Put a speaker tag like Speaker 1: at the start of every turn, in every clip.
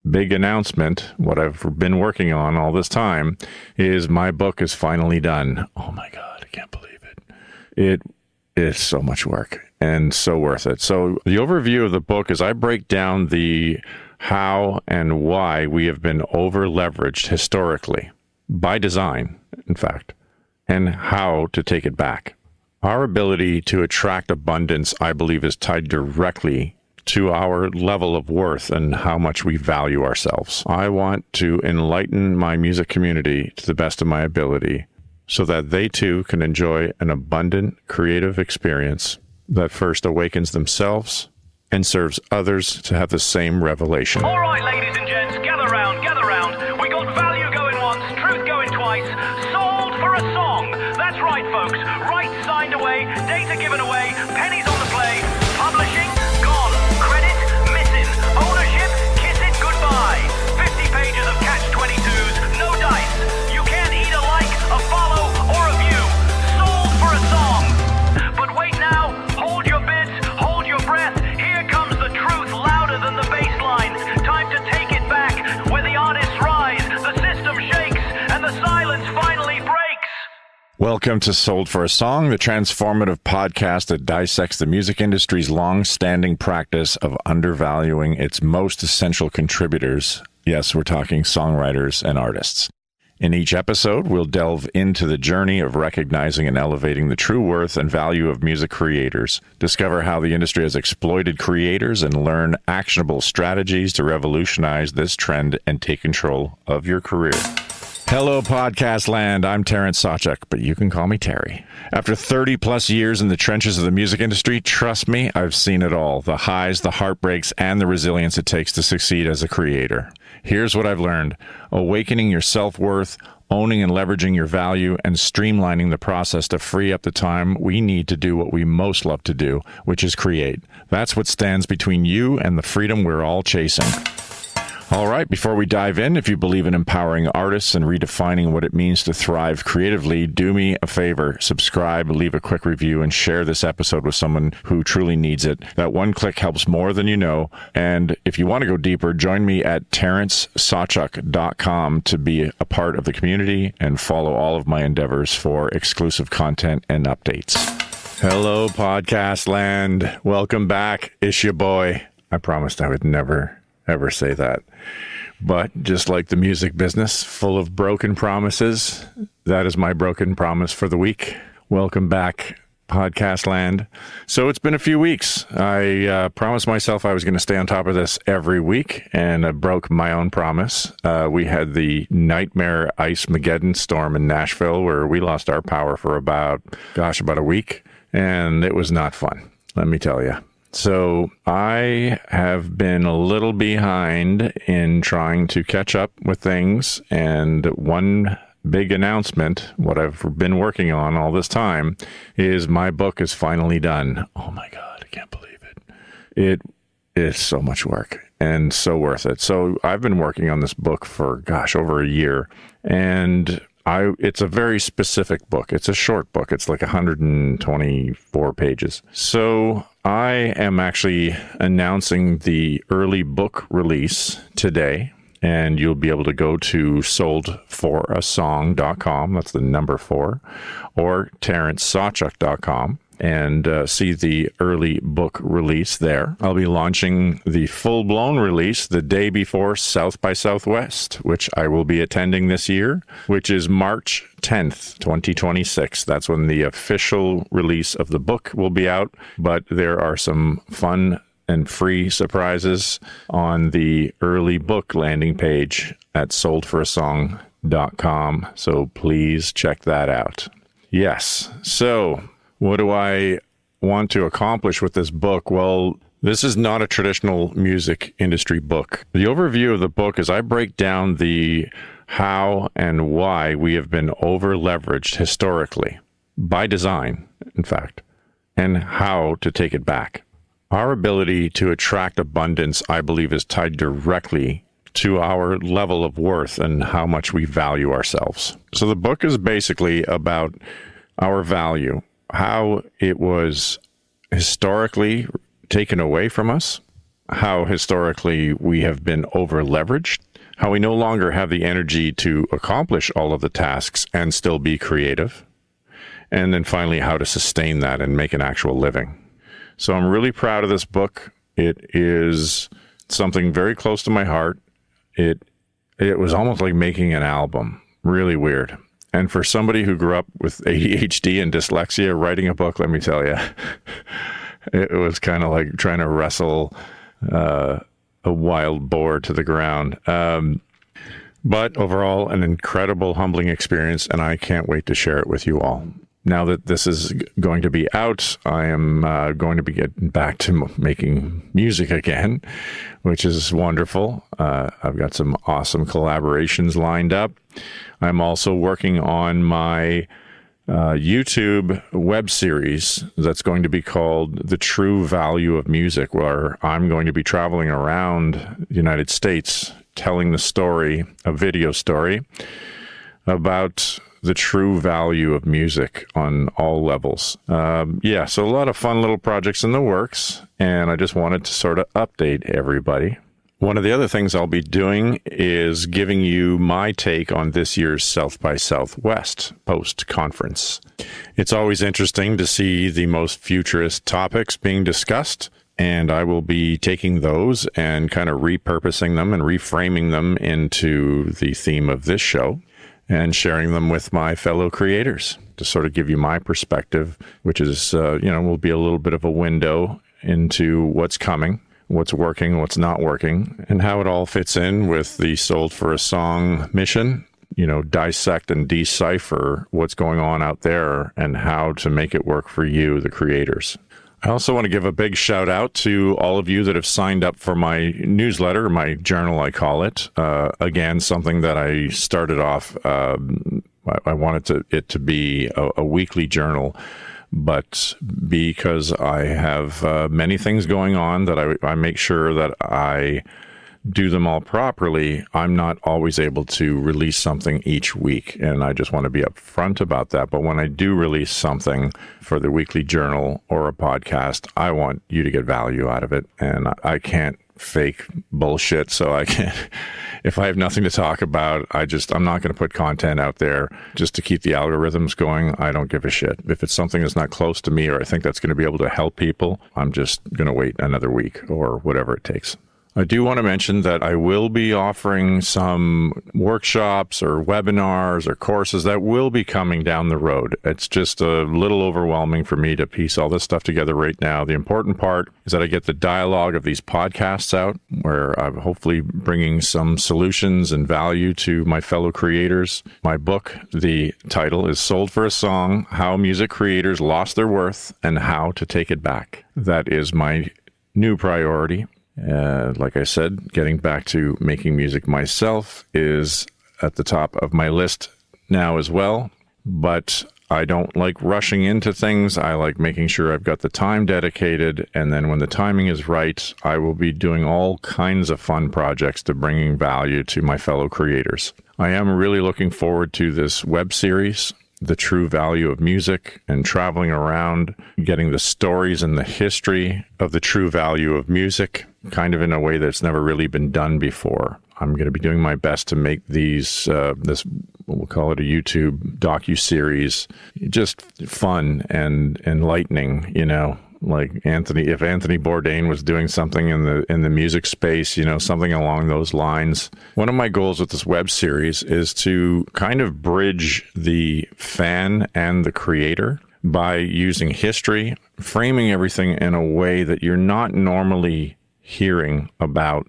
Speaker 1: big announcement, what I've been working on all this time, is my book is finally done. Oh my God, I can't believe it. It is so much work and so worth it. So the overview of the book is I break down the how and why we have been over-leveraged historically, by design, in fact, and how to take it back. Our ability to attract abundance, I believe, is tied directly to our level of worth and how much we value ourselves. I want to enlighten my music community to the best of my ability so that they too can enjoy an abundant, creative experience that first awakens themselves and serves others to have the same revelation.
Speaker 2: All right, ladies and gents, gather round, gather round. We got value going once, truth going twice, sold for a song. That's right, folks. Rights signed away, data given away, pennies on the play. Publishing, gone. Credit, missing. Ownership, kiss it goodbye. 50 pages of catch-22s, no dice. You can't eat a like, a follow, or a view. Sold for a song. But wait now, hold your bits, hold your breath. Here comes the truth louder than the bass line. Time to take it back, where the artists rise, the system shakes, and the silence finally breaks.
Speaker 1: Welcome to Sold for a Song, the transformative podcast that dissects the music industry's long-standing practice of undervaluing its most essential contributors. Yes, we're talking songwriters and artists. In each episode, we'll delve into the journey of recognizing and elevating the true worth and value of music creators, discover how the industry has exploited creators, and learn actionable strategies to revolutionize this trend and take control of your career. Hello, podcast land. I'm Terrance Sawchuk, but you can call me Terry. After 30 plus years in the trenches of the music industry, trust me, I've seen it all. The highs, the heartbreaks, and the resilience it takes to succeed as a creator. Here's what I've learned. Awakening your self-worth, owning and leveraging your value, and streamlining the process to free up the time we need to do what we most love to do, which is create. That's what stands between you and the freedom we're all chasing. All right, before we dive in, if you believe in empowering artists and redefining what it means to thrive creatively, do me a favor, subscribe, leave a quick review, and share this episode with someone who truly needs it. That one click helps more than you know. And if you want to go deeper, join me at terrancesawchuk.com to be a part of the community and follow all of my endeavors for exclusive content and updates. Hello, podcast land. Welcome back. It's your boy. I promised I would never ever say that. But just like the music business, full of broken promises, that is my broken promise for the week. Welcome back, podcast land. So it's been a few weeks. I promised myself I was going to stay on top of this every week, and I broke my own promise. We had the nightmare Ice-Mageddon storm in Nashville where we lost our power for about a week, and it was not fun, let me tell you. So I have been a little behind in trying to catch up with things, and one big announcement, what I've been working on all this time, is my book is finally done. Oh my God, I can't believe it. It is so much work and so worth it. So I've been working on this book for, over a year, and it's a very specific book. It's a short book. It's like 124 pages. So I am actually announcing the early book release today, and you'll be able to go to soldforasong.com, that's the number 4, or terrancesawchuk.com, and see the early book release there. I'll be launching the full-blown release the day before South by Southwest, which I will be attending this year, which is March 10th, 2026. That's when the official release of the book will be out, but there are some fun and free surprises on the early book landing page at soldforasong.com, so please check that out. Yes, so what do I want to accomplish with this book? Well, this is not a traditional music industry book. The overview of the book is I break down the how and why we have been over-leveraged historically, by design, in fact, and how to take it back. Our ability to attract abundance, I believe, is tied directly to our level of worth and how much we value ourselves. So the book is basically about our value, how it was historically taken away from us, how historically we have been overleveraged, how we no longer have the energy to accomplish all of the tasks and still be creative, and then finally how to sustain that and make an actual living. So I'm really proud of this book. It is something very close to my heart. It was almost like making an album. Really weird. And for somebody who grew up with ADHD and dyslexia, writing a book, let me tell you, it was kind of like trying to wrestle a wild boar to the ground. But overall, an incredible, humbling experience, and I can't wait to share it with you all. Now that this is going to be out, I am going to be getting back to making music again, which is wonderful. I've got some awesome collaborations lined up. I'm also working on my YouTube web series that's going to be called The True Value of Music, where I'm going to be traveling around the United States telling the story, a video story, about the true value of music on all levels. So a lot of fun little projects in the works, and I just wanted to sort of update everybody. One of the other things I'll be doing is giving you my take on this year's South by Southwest post-conference. It's always interesting to see the most futurist topics being discussed, and I will be taking those and kind of repurposing them and reframing them into the theme of this show and sharing them with my fellow creators to sort of give you my perspective, which is, will be a little bit of a window into what's coming, what's working, what's not working, and how it all fits in with the Sold for a Song mission. Dissect and decipher what's going on out there and how to make it work for you, the creators. I also want to give a big shout out to all of you that have signed up for my newsletter, my journal, I call it. Again, something that I started off, I wanted it to be a weekly journal, but because I have many things going on that I make sure that I do them all properly, I'm not always able to release something each week, and I just want to be upfront about that. But when I do release something for the weekly journal or a podcast, I want you to get value out of it, and I can't fake bullshit, so I can't. If I have nothing to talk about, I'm not going to put content out there just to keep the algorithms going. I don't give a shit. If it's something that's not close to me or I think that's going to be able to help people, I'm just going to wait another week or whatever it takes. I do want to mention that I will be offering some workshops or webinars or courses that will be coming down the road. It's just a little overwhelming for me to piece all this stuff together right now. The important part is that I get the dialogue of these podcasts out, where I'm hopefully bringing some solutions and value to my fellow creators. My book, the title is Sold for a Song: How Music Creators Lost Their Worth and How to Take It Back. That is my new priority. Like I said, getting back to making music myself is at the top of my list now as well. But I don't like rushing into things. I like making sure I've got the time dedicated. And then when the timing is right, I will be doing all kinds of fun projects to bringing value to my fellow creators. I am really looking forward to this web series, The True Value of Music, and traveling around, getting the stories and the history of the true value of music, kind of in a way that's never really been done before. I'm going to be doing my best to make these, we'll call it a YouTube docu-series, just fun and enlightening, like if Anthony Bourdain was doing something in the music space, something along those lines. One of my goals with this web series is to kind of bridge the fan and the creator by using history, framing everything in a way that you're not normally hearing about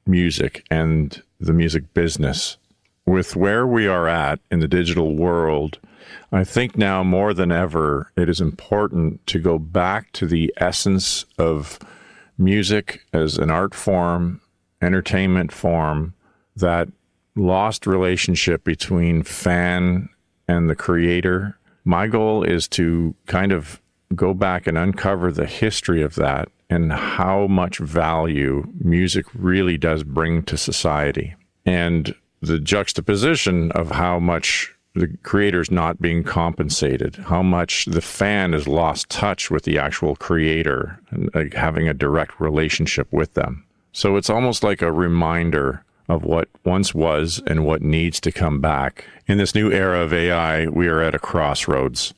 Speaker 1: music and the music business. With where we are at in the digital world, I think now more than ever, it is important to go back to the essence of music as an art form, entertainment form, that lost relationship between fan and the creator. My goal is to kind of go back and uncover the history of that and how much value music really does bring to society. And the juxtaposition of how much the creator's not being compensated, how much the fan has lost touch with the actual creator and like, having a direct relationship with them. So it's almost like a reminder of what once was and what needs to come back. In this new era of AI, we are at a crossroads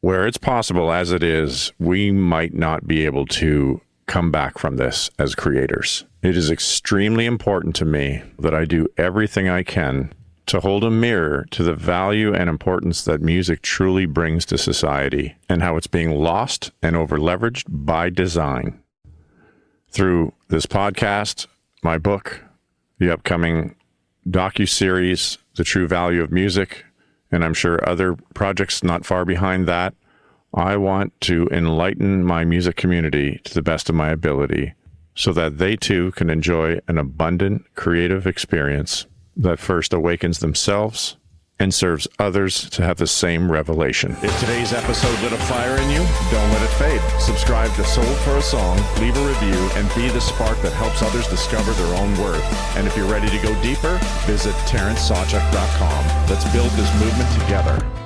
Speaker 1: where it's possible, as it is, we might not be able to come back from this as creators. It is extremely important to me that I do everything I can to hold a mirror to the value and importance that music truly brings to society and how it's being lost and overleveraged by design. Through this podcast, my book, the upcoming docu-series, The True Value of Music, and I'm sure other projects not far behind that, I want to enlighten my music community to the best of my ability so that they too can enjoy an abundant creative experience that first awakens themselves and serves others to have the same revelation. If today's episode lit a fire in you, don't let it fade. Subscribe to Sold for a Song, leave a review, and be the spark that helps others discover their own worth. And if you're ready to go deeper, visit TerranceSawchuk.com. Let's build this movement together.